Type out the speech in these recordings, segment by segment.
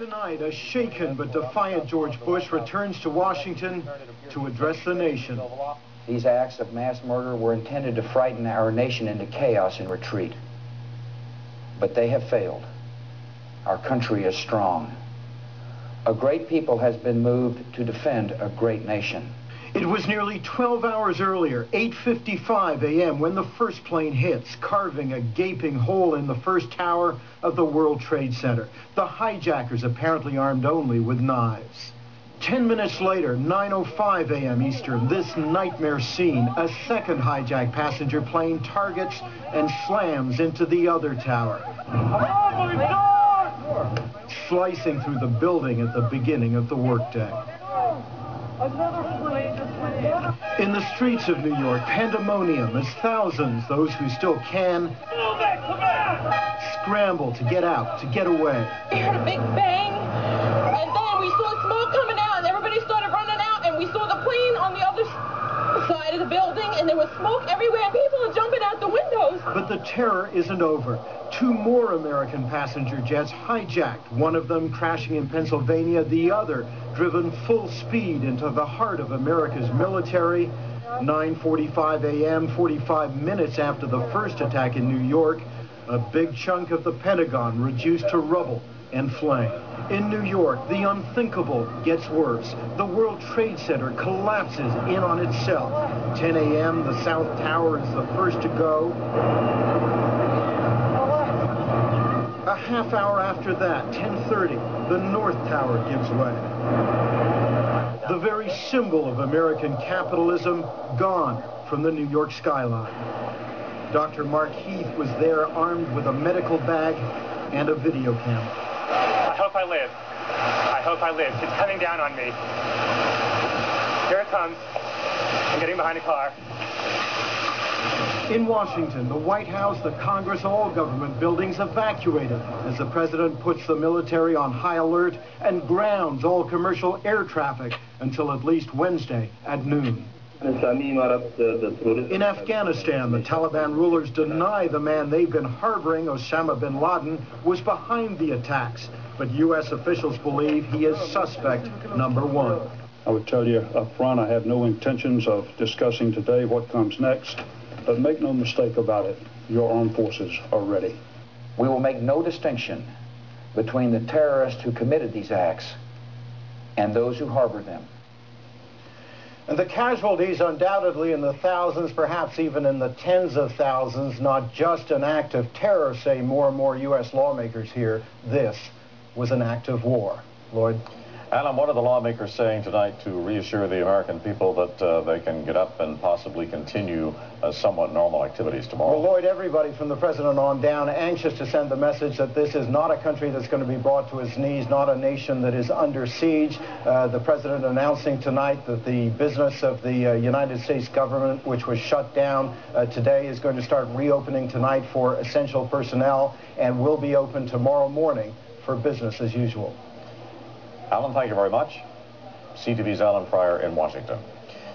Tonight, a shaken but defiant George Bush returns to Washington to address the nation. These acts of mass murder were intended to frighten our nation into chaos and retreat. But they have failed. Our country is strong. A great people has been moved to defend a great nation. It was nearly 12 hours earlier, 8:55 a.m., when the first plane hits, carving a gaping hole in the first tower of the World Trade Center. The hijackers apparently armed only with knives. 10 minutes later, 9:05 a.m. Eastern, this nightmare scene, a second hijacked passenger plane targets and slams into the other tower, slicing through the building at the beginning of the workday. In the streets of New York, pandemonium as thousands, those who still can, scramble to get out, to get away. We heard a big bang, and then we saw smoke coming out, and everybody started running out, and we saw the plane on the other side of the building, and there was smoke everywhere, and people are jumping out the windows. But the terror isn't over. Two more American passenger jets hijacked, one of them crashing in Pennsylvania, the other driven full speed into the heart of America's military. 9:45 a.m., 45 minutes after the first attack in New York, a big chunk of the Pentagon reduced to rubble and flame. In New York, the unthinkable gets worse. The World Trade Center collapses in on itself. 10 a.m., the South Tower is the first to go. A half hour after that, 10:30, the North Tower gives way. The very symbol of American capitalism gone from the New York skyline. Dr. Mark Heath was there armed with a medical bag and a video camera. I hope I live. I hope I live. It's coming down on me. Here it comes. I'm getting behind a car. In Washington, the White House, the Congress, all government buildings evacuated as the president puts the military on high alert and grounds all commercial air traffic until at least Wednesday at noon. In Afghanistan, the Taliban rulers deny the man they've been harboring, Osama bin Laden, was behind the attacks. But U.S. officials believe he is suspect number one. I would tell you up front, I have no intentions of discussing today what comes next. But make no mistake about it, your armed forces are ready. We will make no distinction between the terrorists who committed these acts and those who harbored them. And the casualties undoubtedly in the thousands, perhaps even in the tens of thousands, not just an act of terror, say more and more U.S. lawmakers here. This was an act of war. Lloyd? Alan, what are the lawmakers saying tonight to reassure the American people that they can get up and possibly continue somewhat normal activities tomorrow? Well, Lloyd, everybody from the president on down anxious to send the message that this is not a country that's going to be brought to its knees, not a nation that is under siege. The president announcing tonight that the business of the United States government, which was shut down today, is going to start reopening tonight for essential personnel and will be open tomorrow morning for business as usual. Alan, thank you very much. CTV's Alan Fryer in Washington.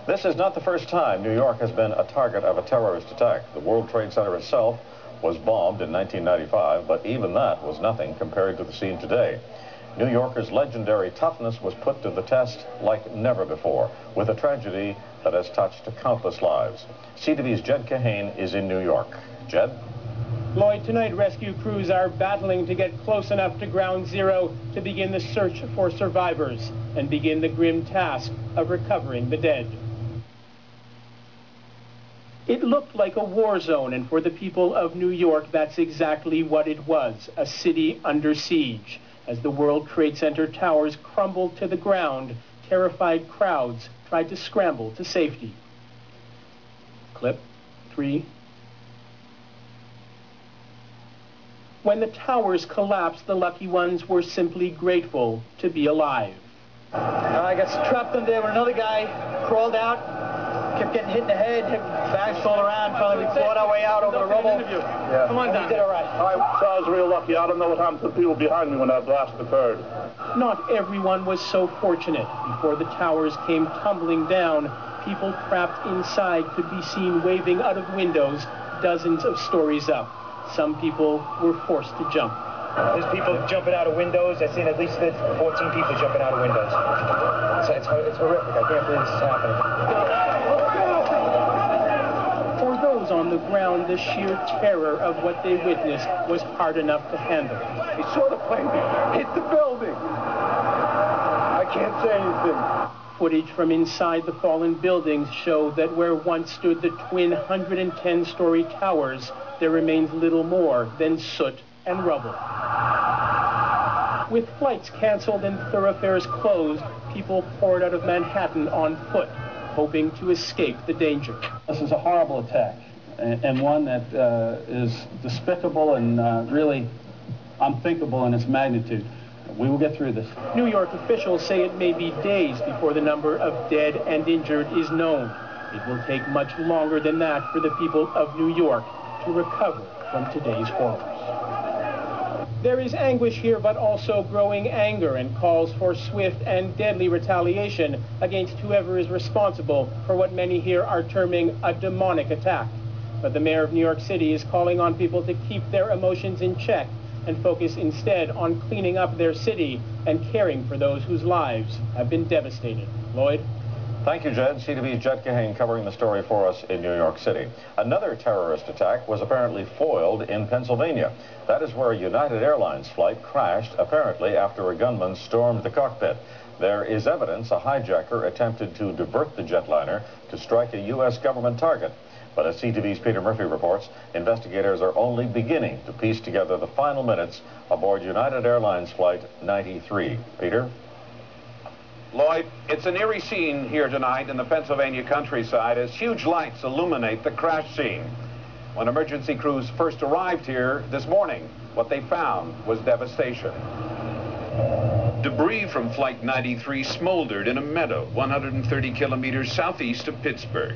This is not the first time New York has been a target of a terrorist attack. The World Trade Center itself was bombed in 1995, but even that was nothing compared to the scene today. New Yorkers' legendary toughness was put to the test like never before, with a tragedy that has touched countless lives. CTV's Jed Kahane is in New York. Jed? Lloyd, tonight rescue crews are battling to get close enough to ground zero to begin the search for survivors and begin the grim task of recovering the dead. It looked like a war zone, and for the people of New York, that's exactly what it was, a city under siege. As the World Trade Center towers crumbled to the ground, terrified crowds tried to scramble to safety. Clip 3. When the towers collapsed, the lucky ones were simply grateful to be alive. I got trapped in there when another guy crawled out, kept getting hit in the head, bags fall around, finally we fought our way out over the rubble. Yeah. Come on down. We did all right. So I was real lucky. I don't know what happened to the people behind me when that blast occurred. Not everyone was so fortunate. Before the towers came tumbling down, people trapped inside could be seen waving out of windows dozens of stories up. Some people were forced to jump. There's people jumping out of windows. I've seen at least 14 people jumping out of windows. It's horrific. I can't believe this is happening. For those on the ground, the sheer terror of what they witnessed was hard enough to handle. I saw the plane hit the building. I can't say anything. Footage from inside the fallen buildings show that where once stood the twin 110-story towers, there remains little more than soot and rubble. With flights canceled and thoroughfares closed, people poured out of Manhattan on foot, hoping to escape the danger. This is a horrible attack, and one that is despicable and really unthinkable in its magnitude. We will get through this. New York officials say it may be days before the number of dead and injured is known. It will take much longer than that for the people of New York to recover from today's horrors. There is anguish here, but also growing anger and calls for swift and deadly retaliation against whoever is responsible for what many here are terming a demonic attack. But the mayor of New York City is calling on people to keep their emotions in check and focus instead on cleaning up their city and caring for those whose lives have been devastated. Lloyd? Thank you, Jed. CTV's Jet Kahane covering the story for us in New York City. Another terrorist attack was apparently foiled in Pennsylvania. That is where a United Airlines flight crashed, apparently after a gunman stormed the cockpit. There is evidence a hijacker attempted to divert the jetliner to strike a U.S. government target. But as CTV's Peter Murphy reports, investigators are only beginning to piece together the final minutes aboard United Airlines Flight 93. Peter? Lloyd, it's an eerie scene here tonight in the Pennsylvania countryside as huge lights illuminate the crash scene. When emergency crews first arrived here this morning, what they found was devastation. Debris from Flight 93 smoldered in a meadow 130 kilometers southeast of Pittsburgh.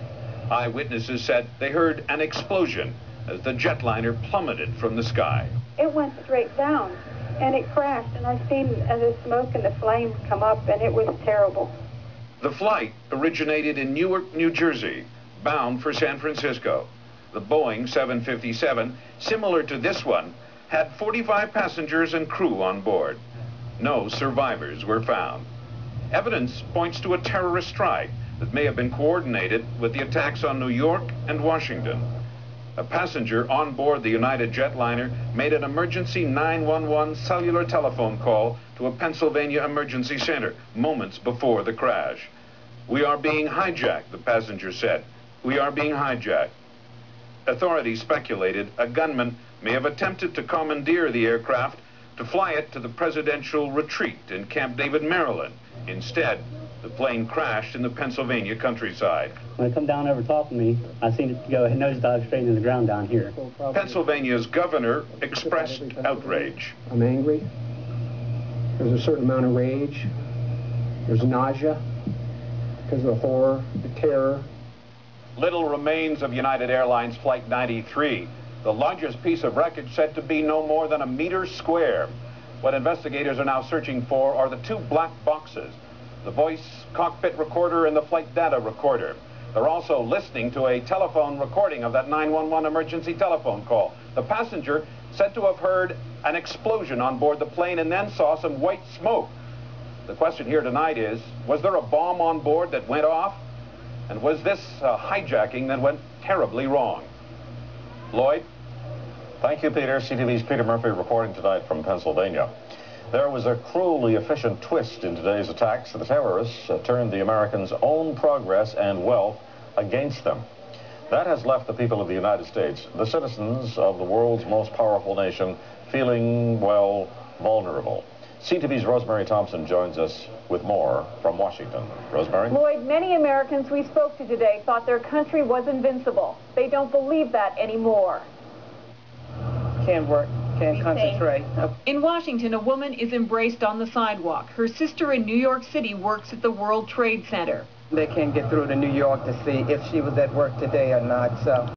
Eyewitnesses said they heard an explosion as the jetliner plummeted from the sky. It went straight down, and it crashed, and I seen the smoke and the flames come up, and it was terrible. The flight originated in Newark, New Jersey, bound for San Francisco. The Boeing 757, similar to this one, had 45 passengers and crew on board. No survivors were found. Evidence points to a terrorist strike that may have been coordinated with the attacks on New York and Washington. A passenger on board the United jetliner made an emergency 911 cellular telephone call to a Pennsylvania emergency center moments before the crash. "We are being hijacked," the passenger said. "We are being hijacked." Authorities speculated a gunman may have attempted to commandeer the aircraft to fly it to the presidential retreat in Camp David, Maryland. Instead, the plane crashed in the Pennsylvania countryside. When it come down over top of me, I seen it go nosedive straight into the ground down here. Pennsylvania's governor expressed outrage. I'm angry. There's a certain amount of rage. There's nausea because of the horror, the terror. Little remains of United Airlines Flight 93, the largest piece of wreckage said to be no more than a meter square. What investigators are now searching for are the two black boxes, the voice cockpit recorder and the flight data recorder. They're also listening to a telephone recording of that 911 emergency telephone call. The passenger said to have heard an explosion on board the plane and then saw some white smoke. The question here tonight is, was there a bomb on board that went off? And was this a hijacking that went terribly wrong? Lloyd? Thank you, Peter. CTV's Peter Murphy reporting tonight from Pennsylvania. There was a cruelly efficient twist in today's attacks. The terrorists turned the Americans' own progress and wealth against them. That has left the people of the United States, the citizens of the world's most powerful nation, feeling, well, vulnerable. CTV's Rosemary Thompson joins us with more from Washington. Rosemary? Lloyd, many Americans we spoke to today thought their country was invincible. They don't believe that anymore. Can't work. Can't concentrate. In Washington, a woman is embraced on the sidewalk. Her sister in New York City works at the World Trade Center. They can't get through to New York to see if she was at work today or not, so